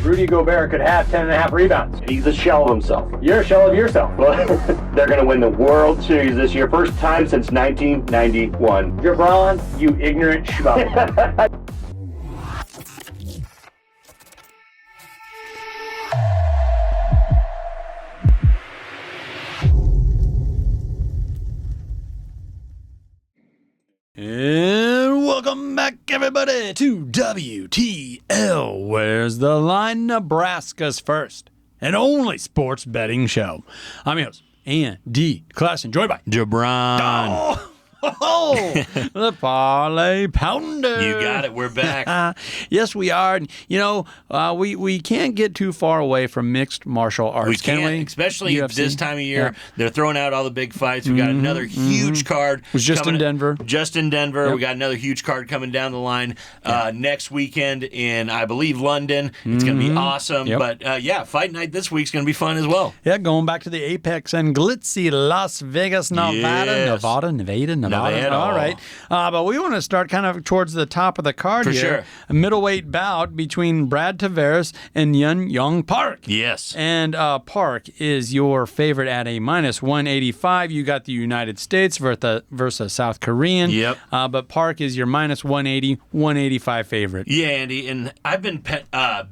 Rudy Gobert could have 10.5 rebounds. He's a shell of himself. You're a shell of yourself. They're going to win the World Series this year. First time since 1991. Jabron, you ignorant schmuck. And welcome back, everybody, to WTL. Where's the Line? Nebraska's first and only sports betting show. I'm your host, Andy Klassen, joined by Jabron. The Parlay Pounder. You got it. We're back. Yes, we are. And, we can't get too far away from mixed martial arts, We can't, can we? especially UFC? this time of year. Yeah. They're throwing out all the big fights. We got another huge card. Was just in Denver. Just in Denver. Yep. We got another huge card coming down the line next weekend in, I believe, London. It's going to be awesome. Yep. But, fight night this week's going to be fun as well. Yeah, going back to the Apex and glitzy Las Vegas, Nevada. Yes. Nevada. Nevada. All right. But we want to start kind of towards the top of the card For here. sure. A middleweight bout between Brad Tavares and Yong Park. Yes. And Park is your favorite at a minus 185. You got the United States versus South Korean. Yep. But Park is your minus 180, 185 favorite. Yeah, Andy, and I've been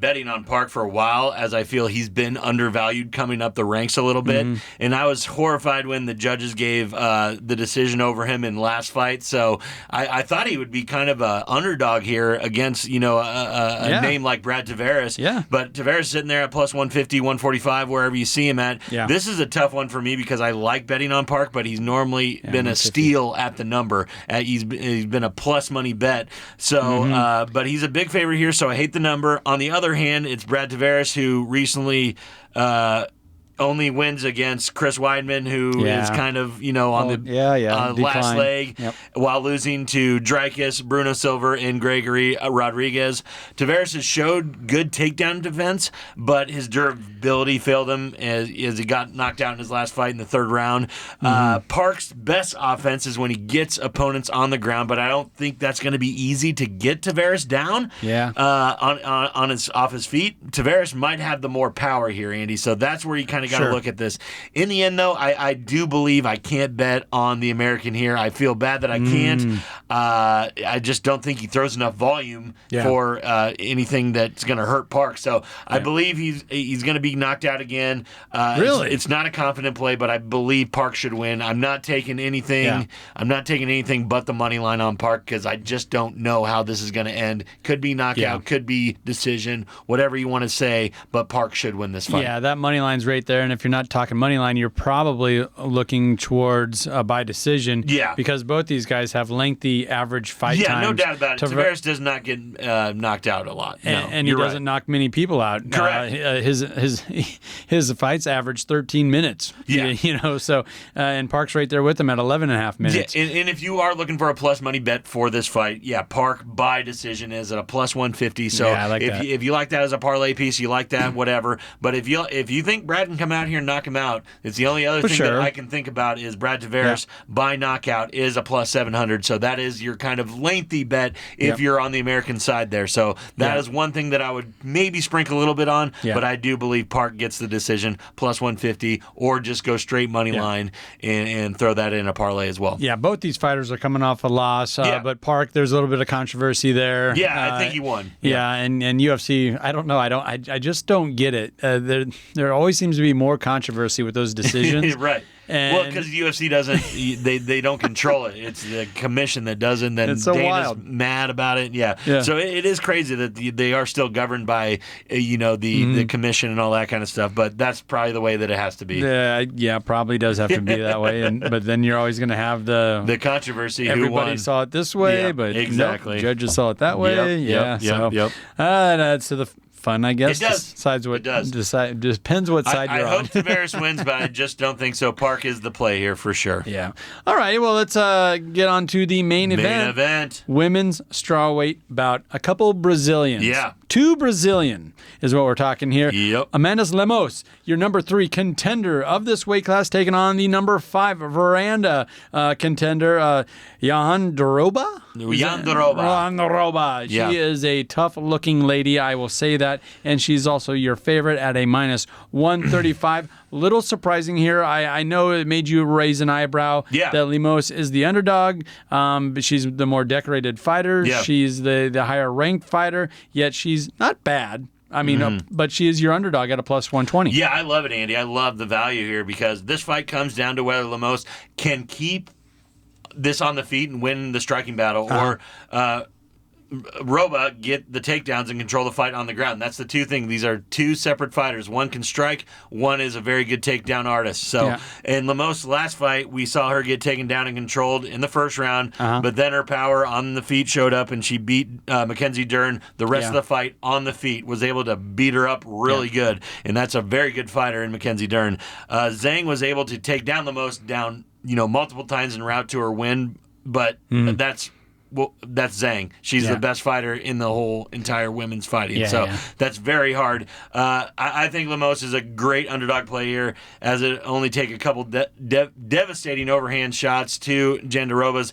betting on Park for a while as I feel he's been undervalued coming up the ranks a little bit, and I was horrified when the judges gave the decision over him in last fight, so I thought he would be kind of an underdog here against, a name like Brad Tavares, but Tavares is sitting there at plus 150, 145, wherever you see him at. Yeah. This is a tough one for me because I like betting on Park, but he's normally been a steal at the number. He's been a plus money bet, so but he's a big favorite here, so I hate the number. On the other hand, it's Brad Tavares who recently only wins against Chris Weidman, who is kind of, on the last leg, while losing to Dricus, Bruno Silva, and Gregory Rodriguez. Tavares has showed good takedown defense, but his durability failed him as he got knocked out in his last fight in the third round. Park's best offense is when he gets opponents on the ground, but I don't think that's going to be easy to get Tavares down off his feet. Tavares might have the more power here, Andy, so that's where you kind of got to look at this. In the end, though, I do believe I can't bet on the American here. I feel bad that I can't. I just don't think he throws enough volume for anything that's going to hurt Park. So I believe he's going to be knocked out again. Really? It's not a confident play, but I believe Park should win. I'm not taking anything. Yeah. I'm not taking anything but the money line on Park because I just don't know how this is going to end. Could be knockout, could be decision, whatever you want to say, but Park should win this fight. Yeah, that money line's right there, and if you're not talking money line, you're probably looking towards by decision. Yeah. Because both these guys have lengthy average fight times. Yeah, no doubt about it. Tavares does not get knocked out a lot. And he doesn't knock many people out. Correct. His fights average 13 minutes. Yeah. So and Park's right there with him at 11.5 minutes. Yeah, and if you are looking for a plus money bet for this fight, Park by decision is at a plus 150. So if you like that as a parlay piece, you like that, whatever. But if you think Brad can come out here and knock him out, it's the only other thing that I can think about is Brad Tavares by knockout is a plus 700. So that is your kind of lengthy bet if you're on the American side there. So that is one thing that I would maybe sprinkle a little bit on, but I do believe Park gets the decision plus 150 or just go straight money line and throw that in a parlay as well. Yeah, both these fighters are coming off a loss, but Park, there's a little bit of controversy there. Yeah, I think he won. Yeah, and UFC, I don't know. I just don't get it. There always seems to be more controversy with those decisions. Right. Well, because the UFC doesn't, they don't control it. It's the commission that doesn't. Then it's so Dana's wild. Mad about it. Yeah. So it is crazy that they are still governed by, the commission and all that kind of stuff. But that's probably the way that it has to be. Yeah, probably does have to be that way. But then you're always going to have the controversy. Everybody who won. saw it this way, but exactly. Judges saw it that way. Yep. That's to the fun, I guess. It does. It does. Depends what side you're on. I hope Tavares wins, but I just don't think so. Park is the play here for sure. Yeah. All right. Well, let's get on to the main event. Main event. Women's strawweight bout. A couple Brazilians. Yeah. 2 Brazilian is what we're talking here. Yep. Amanda Lemos, your number 3 contender of this weight class, taking on the number 5 veranda contender, Jandiroba? Jandiroba. Yeah. She is a tough-looking lady, I will say that, and she's also your favorite at a minus 135. Little surprising here. I know it made you raise an eyebrow that Lemos is the underdog, but she's the more decorated fighter. Yeah. She's the higher-ranked fighter, yet she's not bad. I mean, but she is your underdog at a plus 120. Yeah, I love it, Andy. I love the value here because this fight comes down to whether Lemos can keep this on the feet and win the striking battle, or Roba get the takedowns and control the fight on the ground. That's the two things. These are two separate fighters. One can strike. One is a very good takedown artist. So, in Lemos' last fight, we saw her get taken down and controlled in the first round, but then her power on the feet showed up, and she beat Mackenzie Dern the rest of the fight on the feet, was able to beat her up really good, and that's a very good fighter in Mackenzie Dern. Zhang was able to take down Lemos multiple times en route to her win, but that's Zhang. She's the best fighter in the whole entire women's fighting. That's very hard. I think Lemos is a great underdog play here, as it only take a couple devastating overhand shots to Jandiroba's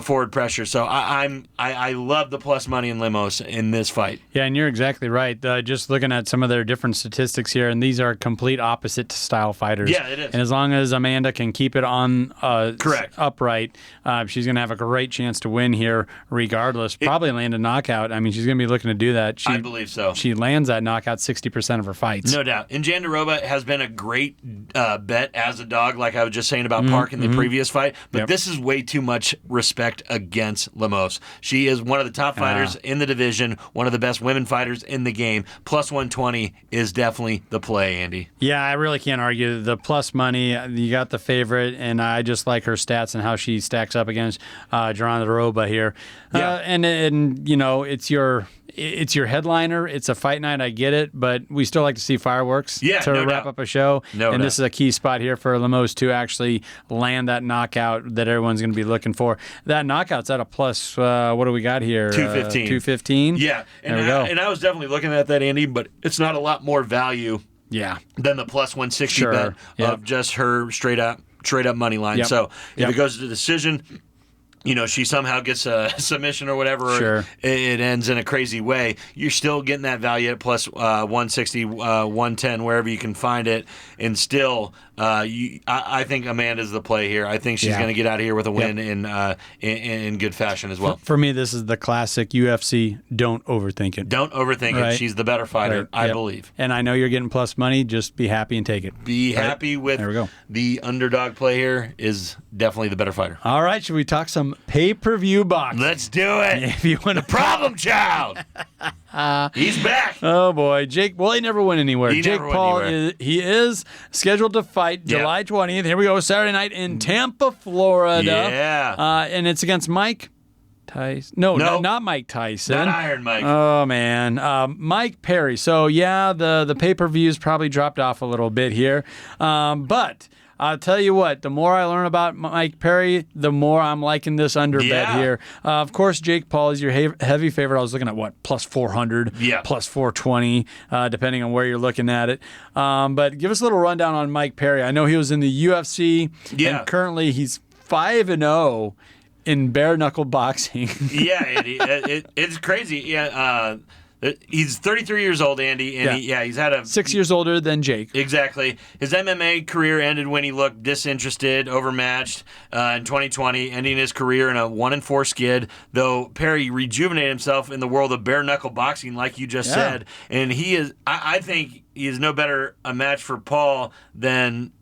forward pressure. So I love the plus money in Lemos in this fight. Yeah, and you're exactly right. Just looking at some of their different statistics here, and these are complete opposite style fighters. Yeah, it is. And as long as Amanda can keep it on correct upright, she's going to have a great chance to win here regardless. Probably land a knockout. I mean, she's going to be looking to do that. I believe so. She lands that knockout 60% of her fights. No doubt. And Jandiroba has been a great bet as a dog, like I was just saying about Park in the previous fight. But this is way too much respect against Lemos. She is one of the top fighters in the division, one of the best women fighters in the game. Plus 120 is definitely the play, Andy. Yeah, I really can't argue. The plus money, you got the favorite, and I just like her stats and how she stacks up against Jandiroba here. And you know, it's your headliner. It's a fight night. I get it, but we still like to see fireworks to wrap up a show. This is a key spot here for Lemos to actually land that knockout that everyone's going to be looking for. That knockout's at a plus. What do we got here? 215. 215. Yeah, there we go. And I was definitely looking at that, Andy, but it's not a lot more value. Than the plus 160 bet of just her straight up money line. So if it goes to decision, she somehow gets a submission or whatever, or it ends in a crazy way, you're still getting that value at plus 160, 110, wherever you can find it. And still, I think Amanda's the play here. I think she's going to get out of here with a win in good fashion as well. For me, this is the classic UFC, don't overthink it. Don't overthink it. She's the better fighter, I believe. And I know you're getting plus money. Just be happy and take it. Be happy with the underdog play here is definitely the better fighter. All right, should we talk some pay-per-view boxing? Let's do it. If you want the problem child. He's back. Oh boy, Jake. Well, he never went anywhere. Jake Paul is scheduled to fight July 20th. Here we go, Saturday night in Tampa, Florida. Yeah. And it's against Mike Tyson. No, not Mike Tyson. Not Iron Mike. Oh man, Mike Perry. So the pay-per-views probably dropped off a little bit here, but I'll tell you what, the more I learn about Mike Perry, the more I'm liking this under bet here. Of course, Jake Paul is your heavy favorite. I was looking at, plus 400, plus 420, depending on where you're looking at it. But give us a little rundown on Mike Perry. I know he was in the UFC, and currently he's 5-0 in bare-knuckle boxing. Andy, it's crazy. He's 33 years old, Andy, and he's had 6 years older than Jake. Exactly. His MMA career ended when he looked disinterested, overmatched in 2020, ending his career in a 1-4 skid, though Perry rejuvenated himself in the world of bare-knuckle boxing, like you just said, and I think he is no better a match for Paul than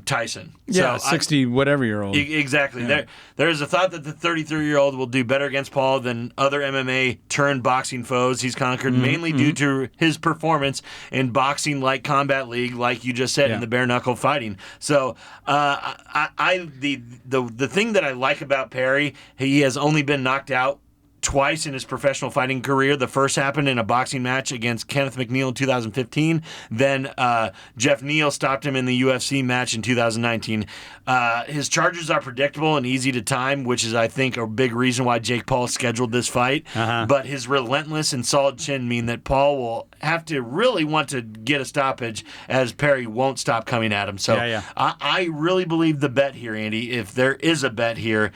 Tyson. Yeah, 60 whatever year old. Exactly. Yeah. There is a thought that the 33-year-old will do better against Paul than other MMA turned boxing foes he's conquered, mainly due to his performance in boxing like Combat League, like you just said, in the bare knuckle fighting. So the thing that I like about Perry, he has only been knocked out twice in his professional fighting career. The first happened in a boxing match against Kenneth McNeil in 2015. Then Jeff Neal stopped him in the UFC match in 2019. His charges are predictable and easy to time, which is, I think, a big reason why Jake Paul scheduled this fight. But his relentless and solid chin mean that Paul will have to really want to get a stoppage, as Perry won't stop coming at him. So I really believe the bet here, Andy, if there is a bet here,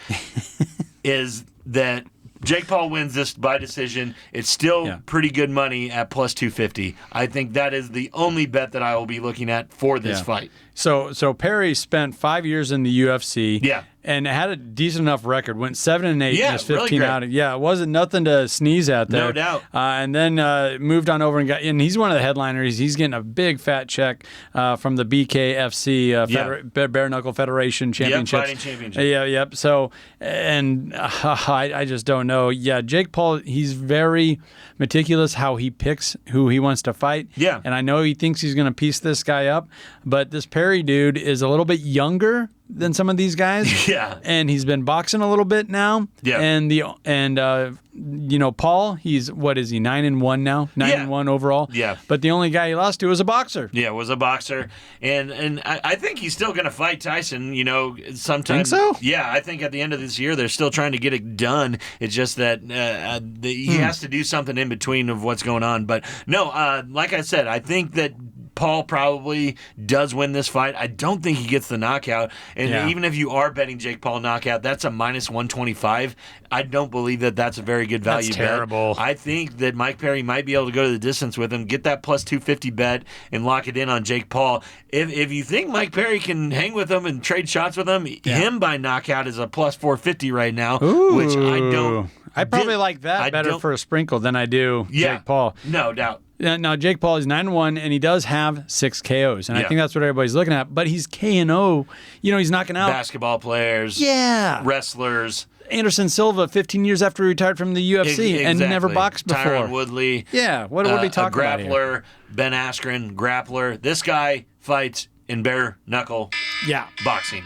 is that Jake Paul wins this by decision. It's still pretty good money at plus 250. I think that is the only bet that I will be looking at for this fight. So Perry spent 5 years in the UFC. Yeah. And had a decent enough record. Went 7-8 in his 15 really great. out. Yeah, it wasn't nothing to sneeze at there. No doubt. And then moved on over and got. And he's one of the headliners. He's getting a big fat check from the BKFC Bare Knuckle Federation Championships. Fighting Championship. Yep. So, and I just don't know. Yeah, Jake Paul. He's very meticulous how he picks who he wants to fight. Yeah. And I know he thinks he's going to piece this guy up, but this Perry dude is a little bit younger than some of these guys. Yeah. And he's been boxing a little bit now. Yeah. And Paul, he's 9-1 now? 9-1 overall. Yeah. But the only guy he lost to was a boxer. Yeah, was a boxer. And I think he's still going to fight Tyson, sometime. Think so? Yeah, I think at the end of this year, they're still trying to get it done. It's just that he has to do something in between of what's going on. But no, like I said, I think that Paul probably does win this fight. I don't think he gets the knockout. And even if you are betting Jake Paul knockout, that's a minus 125. I don't believe that that's a very good value That's bet. terrible. I think that Mike Perry might be able to go to the distance with him, get that plus 250 bet, and lock it in on Jake Paul. If you think Mike Perry can hang with him and trade shots with him, him by knockout is a plus 450 right now, which I don't. I probably like that better for a sprinkle than I do Jake Paul. No doubt. Now, Jake Paul is 9-1, and he does have 6 KOs, and I think that's what everybody's looking at. But he's K&O. He's knocking out basketball players, wrestlers. Anderson Silva, 15 years after he retired from the UFC and never boxed before. Tyron Woodley. Yeah, what are we talking about here? Grappler, Ben Askren, grappler. This guy fights in bare knuckle boxing.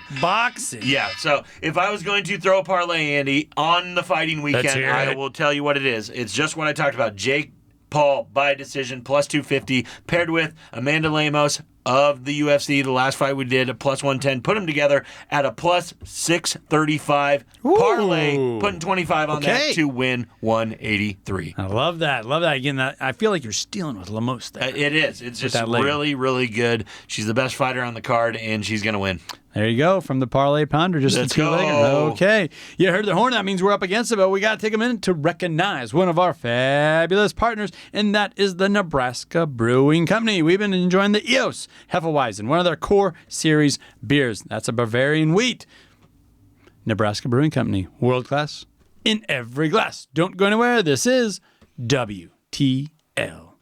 Yeah, so if I was going to throw a parlay, Andy, on the fighting weekend, I will tell you what it is. It's just what I talked about. Jake Paul by decision, plus 250, paired with Amanda Lemos of the UFC, the last fight we did, a plus 110. Put them together at a plus 635 parlay, putting 25 on that to win 183. I love that. Again, I feel like you're stealing with Lemos there. It is. It's just really, really good. She's the best fighter on the card, and she's going to win. There you go, from the Parlay Ponder, just Let's the two leggers. go. Okay. You heard the horn. That means we're up against it, but we got to take a minute to recognize one of our fabulous partners, and that is the Nebraska Brewing Company. We've been enjoying the EOS Hefeweizen, one of their core series beers. That's a Bavarian wheat. Nebraska Brewing Company, world class in every glass. Don't go anywhere. This is WTL.